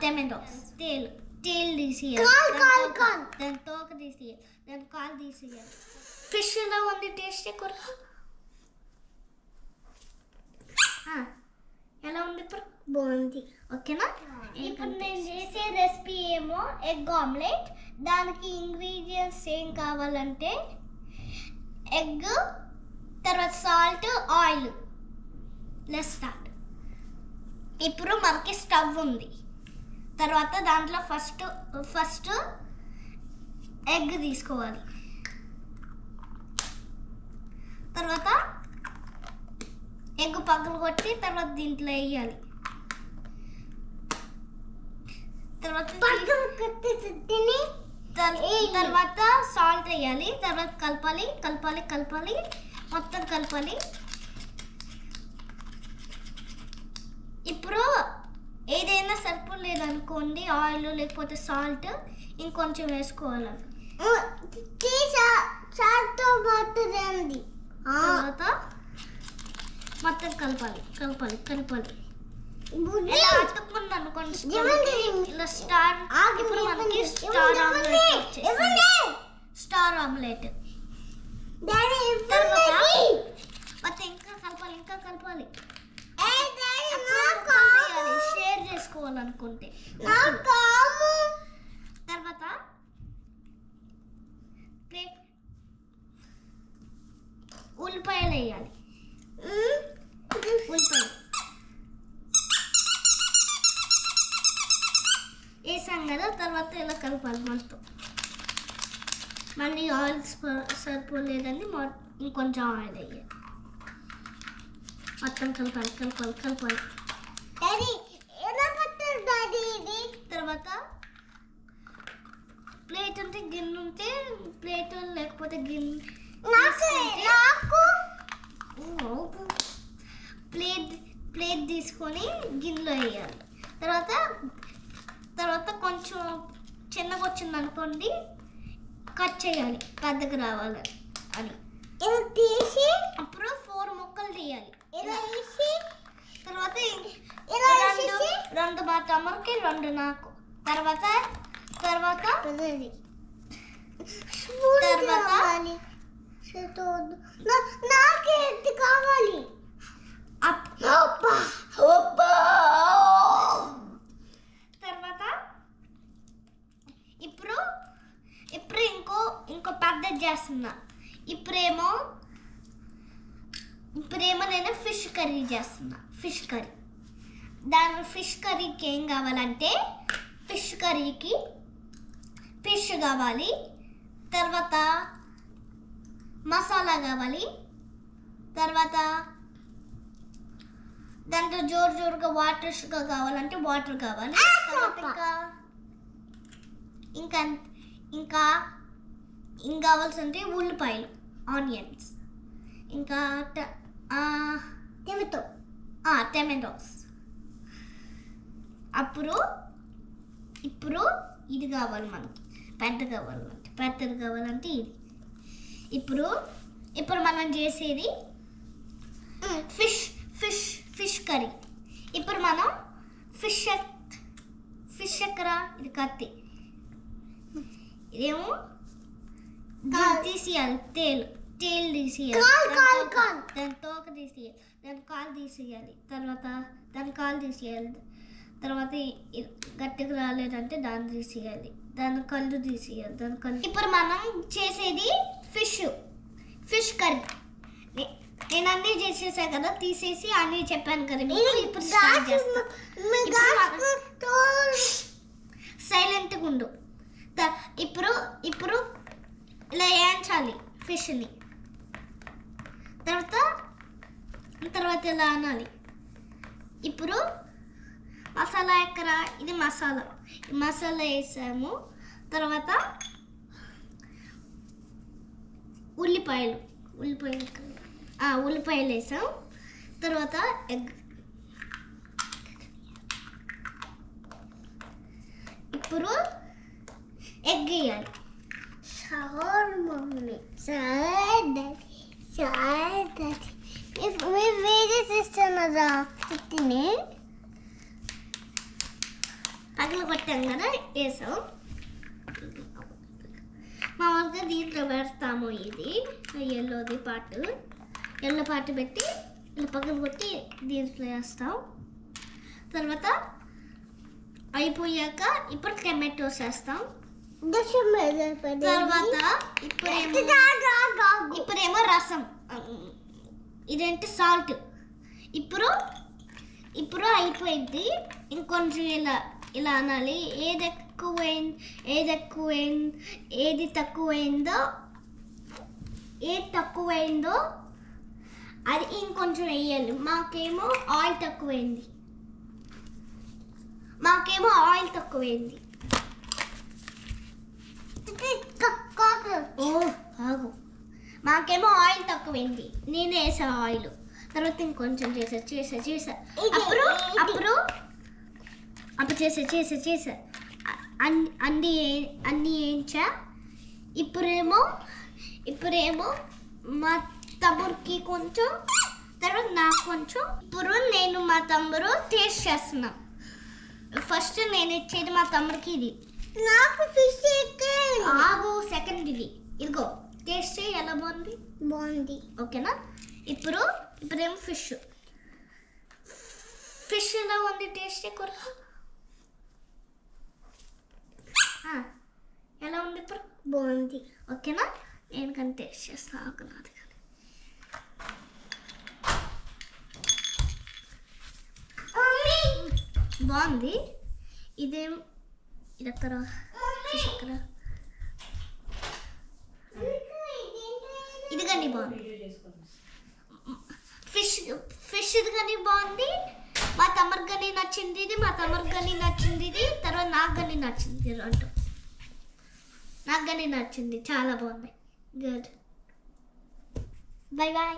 Tomatoes tail తీసేయాలి, దాని తోక తీసేయాలి, దాని కాలు తీసేయాలి. ఫిష్ ఎలా ఉంది టేస్ట్ కూర? ఎలా ఉంది ఇప్పుడు? బాగుంది. ఓకేనా? ఇప్పుడు నేను చేసే రెసిపీ ఏమో ఎగ్ ఆమ్లెట్. దానికి ఇంగ్రీడియంట్స్ ఏం కావాలంటే ఎగ్, తర్వాత సాల్ట్, ఆయిల్. Let's start. ఇప్పుడు మనకి స్టవ్ ఉంది. తర్వాత దాంట్లో ఫస్ట్ ఎగ్ తీసుకోవాలి. తర్వాత ఎగ్ పక్కన కొట్టి తర్వాత దీంట్లో వేయాలి. తర్వాత సాల్ట్ వేయాలి. తర్వాత కలపాలి, మొత్తం కలపాలి. ఇప్పుడు ఏదైనా సరిపోలేదు అనుకోండి, ఆయిల్ లేకపోతే సాల్ట్ ఇంకొంచెం వేసుకోవాలి. తర్వాత మొత్తం కలపాలి. ఇలా అతుక్కుంది అనుకోండి ఇలా స్టార్. ఇప్పుడు మనకి స్టార్ ఆమ్లెట్. ಮತ್ತೆ ఇంకా కలపాలి. షేర్ చేసుకోవాలనుకుంటే తర్వాత ఉల్లిపాయలు వేయాలి. వేసాం కదా, తర్వాత ఇలా కలపాలి మొత్తం. మళ్ళీ ఆయిల్ సరిపోలేదని ఇంకొంచెం ఆయిల్ వేయాలి. మొత్తం కలపాలి. తర్వాత ప్లేట్ ఉంటే గిన్నె ఉంటే ప్లేట్, లేకపోతే గిన్నె ప్లేట్ తీసుకొని గిన్నెలో వేయాలి. తర్వాత కొంచెం చిన్నగా వచ్చింది అనుకోండి, కట్ చేయాలి పెద్దగా రావాలి అని. అప్పుడు 4 ముక్కలు తీయాలి. తర్వాత 2 మా తమ్ముడికి 2 నాకు. తర్వాత కావాలి. తర్వాత ఇప్పుడు ఇంకో పద్ధతి చేస్తున్నా. ఇప్పుడేమో నేను ఫిష్ కర్రీ చేస్తున్నా. ఫిష్ కర్రీకి ఏం కావాలంటే ఫిష్ కర్రీకి ఫిష్ కావాలి, తర్వాత మసాలా కావాలి, తర్వాత దాంట్లో జోరుగా వాటర్గా కావాలంటే వాటర్ కావాలి. ఇంకా కావాల్సింటే ఉల్లిపాయలు, ఆనియన్స్, ఇంకా టమాటోస్. ఇప్పుడు ఇది కావాలి మనకి, పెద్దది కావాలంటే ఇది. ఇప్పుడు మనం చేసేది ఫిష్ కర్రీ. ఇప్పుడు మనం ఫిష్ ఎక్కడ, ఇది కత్తి, ఇదేమో తీసేయాలి. టేల్ తీసేయాలి, దాని తోక తీసేయాలి, దాని కాలు తీసేయాలి, దాని కాలు తీసేయాలి. తర్వాత గట్టిగా రాలేదంటే దాన్ని తీసేయాలి, దాని కళ్ళు తీసేయాలి, ఇప్పుడు మనం చేసేది ఫిష్ కర్రీ. నేను అన్నీ చేసేసా కదా, తీసేసి అన్నీ చెప్పాను కదా మీకు. ఇప్పుడు స్టార్ట్ చేస్తా. సైలెంట్గా ఉండు. ఇప్పుడు ఇలా వేయించాలి ఫిష్ని. తర్వాత ఇలా అనాలి. ఇప్పుడు మసాలా ఎక్కడ, ఇది మసాలా వేసాము. తర్వాత ఉల్లిపాయలు వేసాం. తర్వాత ఎగ్. ఇప్పుడు ఎగ్ వేయాలి. వేరే సిస్టమ్ తిని పగలు కొట్టాం కదా వేసాం. మామూలుగా దీంట్లో పెడతాము. ఇది ఎల్లో పార్ట్ పెట్టి ఇలా పగలు కొట్టి దీంట్లో వేస్తాం. తర్వాత అయిపోయాక ఇప్పుడు టమాటోస్ వేస్తాం. తర్వాత ఇప్పుడేమో రసం, ఇదేంటి సాల్ట్. ఇప్పుడు అయిపోయింది. ఇంకొంచెం ఇలా అనాలి. ఏది తక్కువైందో అది ఇంకొంచెం వేయాలి. మాకేమో ఆయిల్ తక్కువైంది. ఆగు. మాకేమో ఆయిల్ తక్కువైంది. నేనే వేసా ఆయిల్. తర్వాత ఇంకొంచెం చేసా. అప్పుడు చేసా అన్నీ వేయించా. ఇప్పుడేమో మా తమ్ముడికి కొంచెం, తర్వాత నాకు కొంచెం. ఇప్పుడు నేను మా తమ్ముడు టేస్ట్ చేస్తున్నా. ఫస్ట్ నేను ఇచ్చేది మా తమ్ముడికి. ఇది నాకు ఫిష్ ఆగు సెకండ్. ఇదిగో టేస్ట్ ఎలా బాగుంది. ఓకేనా? ఇప్పుడేమో ఫిష్ ఎలా ఉంది టేస్ట్ కొరకు ఎలా ఉంది? ఇప్పుడు బాగుంది. ఓకేనా? నేను కానీ టేస్ట్ చేస్తా. నాది కానీ బాగుంది. ఇది ఎక్కడ ఫిష్ ఎక్కడ? ఇది కానీ బాగుంది. ఫిష్ ఇది కానీ బాగుంది. మా తమ్ముడికి కానీ నచ్చింది ఇది. తర్వాత నాకు కానీ నచ్చింది. నాకు కానీ నచ్చింది. చాలా బాగుంది. గుడ్. బాయ్.